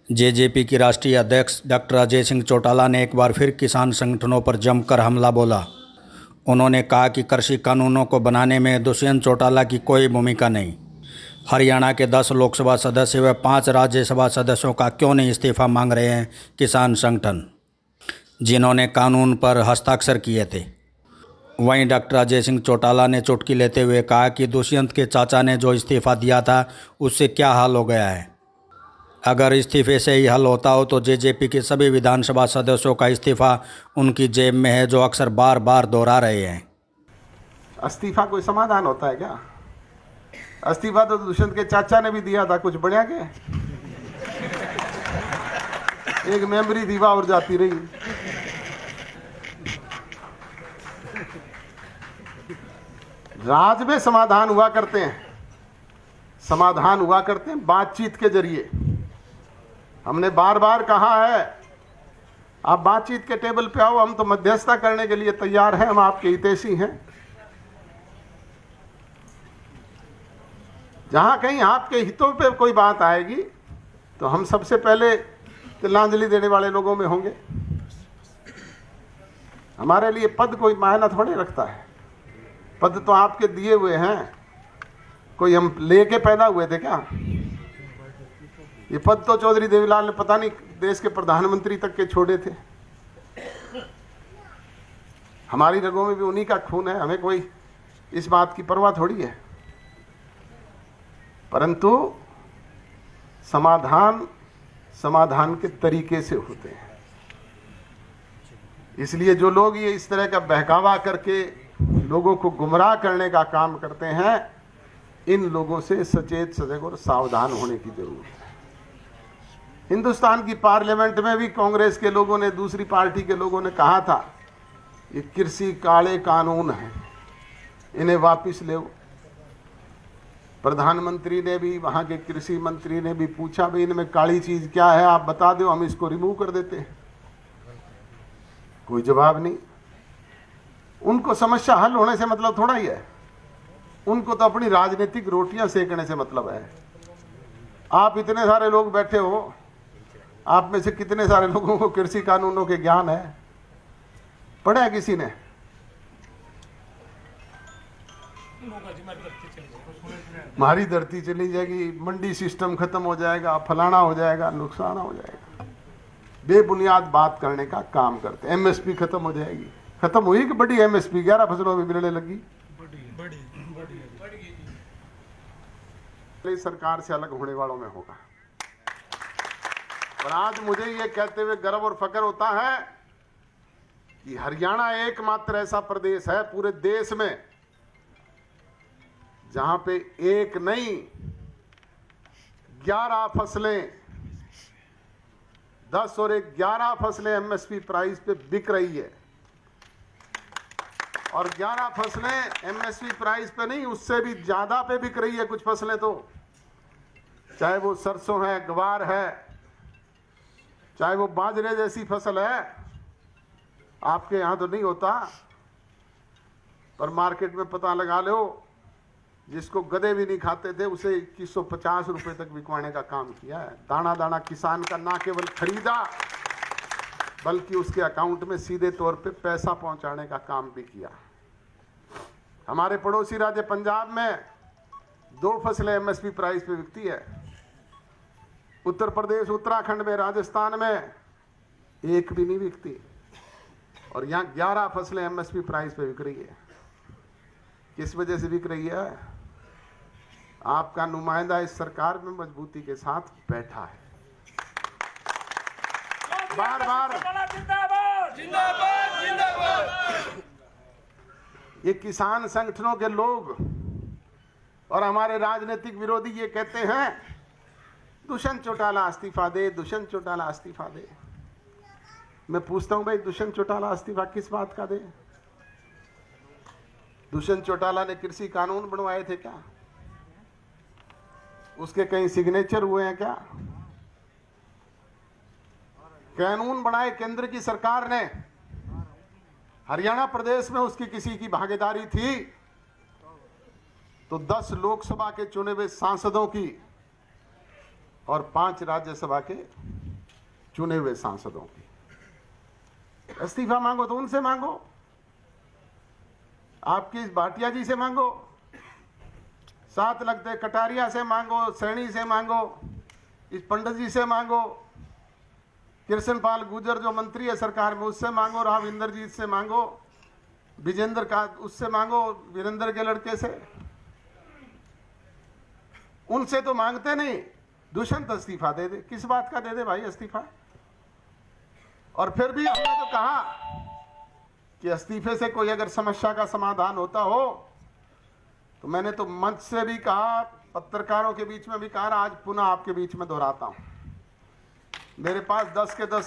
JJP की राष्ट्रीय अध्यक्ष डॉक्टर अजय सिंह चौटाला ने एक बार फिर किसान संगठनों पर जमकर हमला बोला। उन्होंने कहा कि कृषि कानूनों को बनाने में दुष्यंत चौटाला की कोई भूमिका नहीं। हरियाणा के 10 लोकसभा सदस्य व 5 राज्यसभा सदस्यों का क्यों नहीं इस्तीफा मांग रहे हैं किसान संगठन, जिन्होंने कानून पर हस्ताक्षर किए थे। वहीं डॉक्टर अजय सिंह चौटाला ने चुटकी लेते हुए कहा कि दुष्यंत के चाचा ने जो इस्तीफा दिया था उससे क्या हाल हो गया है। अगर इस्तीफे से ही हल होता हो तो जेजेपी के सभी विधानसभा सदस्यों का इस्तीफा उनकी जेब में है, जो अक्सर बार बार दोहरा रहे हैं। इस्तीफा कोई समाधान होता है क्या? इस्तीफा तो दुष्यंत के चाचा ने भी दिया था, कुछ बढ़िया के एक मेमोरी दीवा और जाती रही। राज में समाधान हुआ करते हैं, समाधान हुआ करते हैं बातचीत के जरिए। हमने बार बार कहा है आप बातचीत के टेबल पे आओ, हम तो मध्यस्थता करने के लिए तैयार हैं, हम आपके हितैषी हैं। जहां कहीं आपके हितों पे कोई बात आएगी तो हम सबसे पहले तिलांजलि देने वाले लोगों में होंगे। हमारे लिए पद कोई मायना थोड़ी रखता है, पद तो आपके दिए हुए हैं, कोई हम लेके पैदा हुए थे क्या? ये पद तो चौधरी देवीलाल ने पता नहीं देश के प्रधानमंत्री तक के छोड़े थे। हमारी रगों में भी उन्हीं का खून है, हमें कोई इस बात की परवाह थोड़ी है। परंतु समाधान के तरीके से होते हैं। इसलिए जो लोग ये इस तरह का बहकावा करके लोगों को गुमराह करने का काम करते हैं, इन लोगों से सचेत सजग और सावधान होने की जरूरत है। हिंदुस्तान की पार्लियामेंट में भी कांग्रेस के लोगों ने, दूसरी पार्टी के लोगों ने कहा था ये कृषि काले कानून हैं, इन्हें वापस ले। प्रधानमंत्री ने भी, वहां के कृषि मंत्री ने भी पूछा भाई इनमें काली चीज क्या है, आप बता दो, हम इसको रिमूव कर देते हैं। कोई जवाब नहीं। उनको समस्या हल होने से मतलब थोड़ा ही है, उनको तो अपनी राजनीतिक रोटियां सेकने से मतलब है। आप इतने सारे लोग बैठे हो, आप में से कितने सारे लोगों को कृषि कानूनों के ज्ञान है? पढ़ा है किसी ने? हमारी धरती चली जाएगी, मंडी सिस्टम खत्म हो जाएगा, फलाना हो जाएगा, नुकसान हो जाएगा। बेबुनियाद बात करने का काम करते। एमएसपी खत्म हो जाएगी। खत्म हुई कि बड़ी एमएसपी 11 फसलों में मिलने लगी। सरकार से अलग होने वालों में होगा। और आज मुझे ये कहते हुए गर्व और फख्र होता है कि हरियाणा एकमात्र ऐसा प्रदेश है पूरे देश में जहां पे एक नहीं 11 फसलें, 10 और 11 फसलें एमएसपी प्राइस पे बिक रही है। और 11 फसलें एमएसपी प्राइस पे नहीं, उससे भी ज्यादा पे बिक रही है कुछ फसलें तो। चाहे वो सरसों है, ग्वार है, चाहे वो बाजरे जैसी फसल है। आपके यहां तो नहीं होता, पर मार्केट में पता लगा लो, जिसको गधे भी नहीं खाते थे उसे 2150 रुपए तक बिकवाने का काम किया है। दाना दाना किसान का ना केवल खरीदा बल्कि उसके अकाउंट में सीधे तौर पे पैसा पहुंचाने का काम भी किया। हमारे पड़ोसी राज्य पंजाब में 2 फसलें एमएसपी प्राइस पे बिकती है। उत्तर प्रदेश, उत्तराखंड में, राजस्थान में एक भी नहीं बिकती। और यहाँ 11 फसलें एमएसपी प्राइस पे बिक रही है। किस वजह से बिक रही है? आपका नुमाइंदा इस सरकार में मजबूती के साथ बैठा है। बार बार ये किसान संगठनों के लोग और हमारे राजनीतिक विरोधी ये कहते हैं दुष्यंत चौटाला इस्तीफा दे, दुष्यंत चौटाला इस्तीफा दे। मैं पूछता हूं भाई, दुष्यंत चौटाला इस्तीफा किस बात का दे? दुष्यंत चौटाला ने कृषि कानून बनवाए थे क्या? उसके कहीं सिग्नेचर हुए हैं क्या? कानून बनाए केंद्र की सरकार ने, हरियाणा प्रदेश में उसकी किसी की भागीदारी थी तो 10 लोकसभा के चुने हुए सांसदों की और 5 राज्यसभा के चुने हुए सांसदों की। इस्तीफा मांगो तो उनसे मांगो, आपकी इस भाटिया जी से मांगो, साथ लगते कटारिया से मांगो, सैनी से मांगो, इस पंडित जी से मांगो, कृष्णपाल गुर्जर जो मंत्री है सरकार में उससे मांगो, राव इंद्रजीत से मांगो, विजेंद्र का उससे मांगो, वीरेंद्र के लड़के से। उनसे तो मांगते नहीं। दुष्यंत इस्तीफा दे दे, किस बात का दे दे भाई इस्तीफा। और फिर भी हमने तो कहा कि इस्तीफे से कोई अगर समस्या का समाधान होता हो तो मैंने तो मंच से भी कहा, पत्रकारों के बीच में भी कहा, आज पुनः आपके बीच में दोहराता हूं। मेरे पास 10 के 10